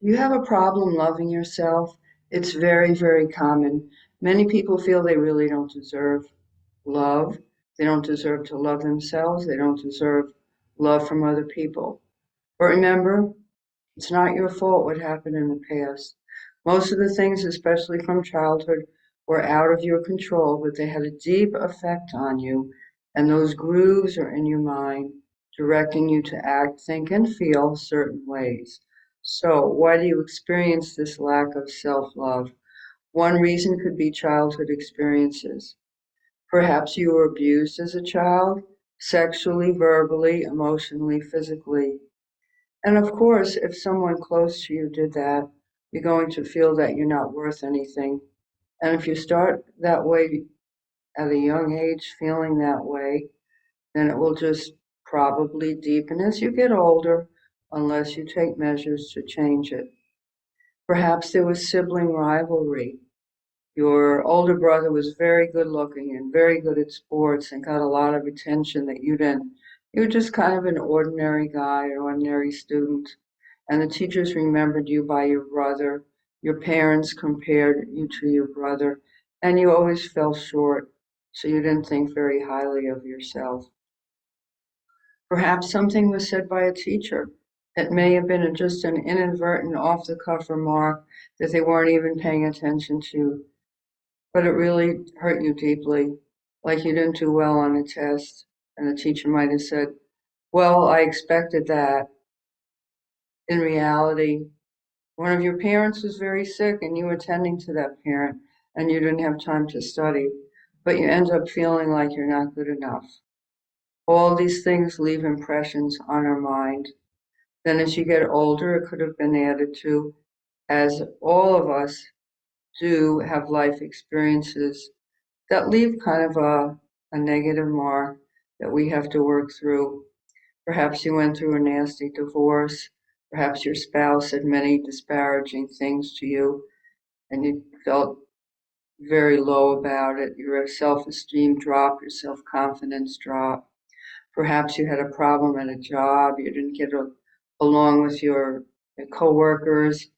You have a problem loving yourself. It's very, very common. Many people feel they really don't deserve love. They don't deserve to love themselves. They don't deserve love from other people. But remember, it's not your fault what happened in the past. Most of the things, especially from childhood, were out of your control, but they had a deep effect on you, and those grooves are in your mind, directing you to act, think, and feel certain ways. So, why do you experience this lack of self love? One reason could be childhood experiences. Perhaps you were abused as a child, sexually, verbally, emotionally, physically. And of course, if someone close to you did that, you're going to feel that you're not worth anything. And if you start that way at a young age, feeling that way, then it will just probably deepen as you get older, unless you take measures to change it. Perhaps there was sibling rivalry. Your older brother was very good looking and very good at sports and got a lot of attention that you didn't. You were just kind of an ordinary guy, an ordinary student, and the teachers remembered you by your brother. Your parents compared you to your brother, and you always fell short, so you didn't think very highly of yourself. Perhaps something was said by a teacher. It may have been just an inadvertent, off the cuff remark that they weren't even paying attention to, but it really hurt you deeply, like you didn't do well on a test, and the teacher might have said, "Well, I expected that." In reality, one of your parents was very sick and you were tending to that parent and you didn't have time to study, but you end up feeling like you're not good enough. All these things leave impressions on our mind. Then as you get older, it could have been added to, as all of us do have life experiences that leave kind of a negative mark that we have to work through. Perhaps you went through a nasty divorce. Perhaps your spouse said many disparaging things to you and you felt very low about it. Your self esteem dropped, your self confidence dropped. Perhaps you had a problem at a job, you didn't get along with your coworkers.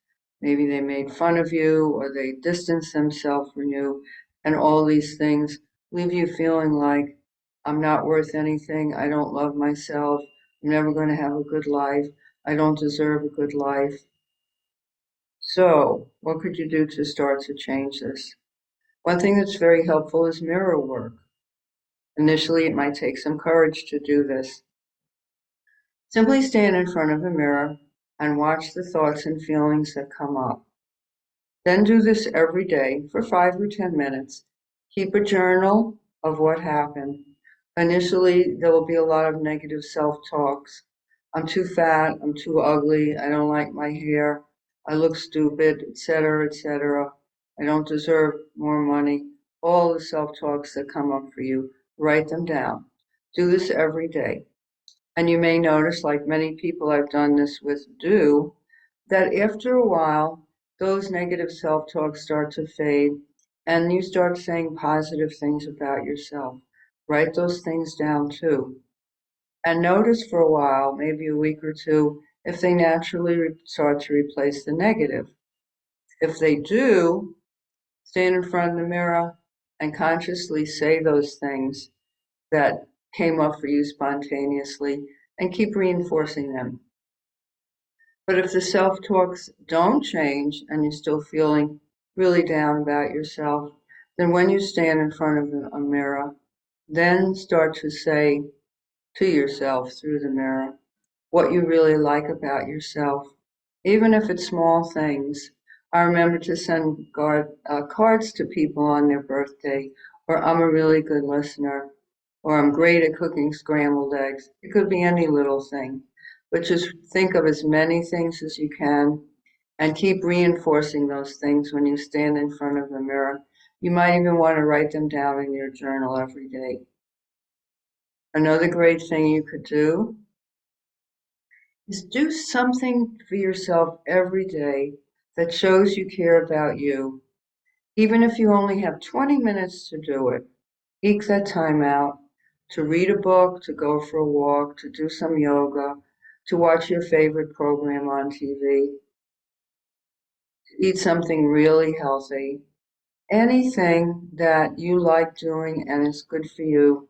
Maybe they made fun of you or they distanced themselves from you. And all these things leave you feeling like I'm not worth anything. I don't love myself. I'm never going to have a good life. I don't deserve a good life. So, what could you do to start to change this? One thing that's very helpful is mirror work. Initially, it might take some courage to do this. Simply stand in front of a mirror and watch the thoughts and feelings that come up. Then do this every day for 5 or 10 minutes. Keep a journal of what happened. Initially, there will be a lot of negative self talks. I'm too fat, I'm too ugly, I don't like my hair, I look stupid, etc., etc. I don't deserve more money. All the self talks that come up for you, write them down. Do this every day. And you may notice, like many people I've done this with do, that after a while, those negative self talks start to fade and you start saying positive things about yourself. Write those things down too. And notice for a while, maybe a week or two, if they naturally start to replace the negative. If they do, stand in front of the mirror and consciously say those things that came up for you spontaneously and keep reinforcing them. But if the self talks don't change and you're still feeling really down about yourself, then when you stand in front of a mirror, then start to say to yourself through the mirror what you really like about yourself, even if it's small things. I remember to send cards to people on their birthday, or I'm a really good listener, or I'm great at cooking scrambled eggs. It could be any little thing, but just think of as many things as you can and keep reinforcing those things when you stand in front of the mirror. You might even want to write them down in your journal every day. Another great thing you could do is do something for yourself every day that shows you care about you. Even if you only have 20 minutes to do it, eke that time out to read a book, to go for a walk, to do some yoga, to watch your favorite program on TV. Eat something really healthy. Anything that you like doing and is good for you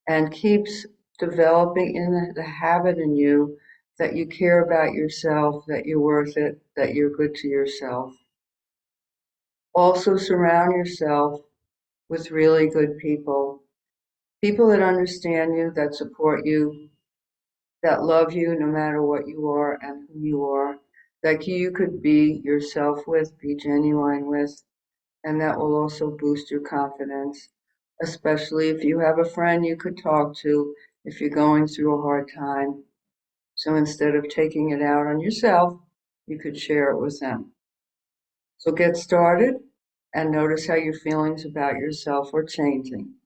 and keeps developing in the habit in you that you care about yourself, that you're worth it, that you're good to yourself. Also, surround yourself with really good people, people that understand you, that support you, that love you no matter what you are and who you are, that you could be yourself with, be genuine with, and that will also boost your confidence, especially if you have a friend you could talk to if you're going through a hard time. So instead of taking it out on yourself, you could share it with them. So get started and notice how your feelings about yourself are changing.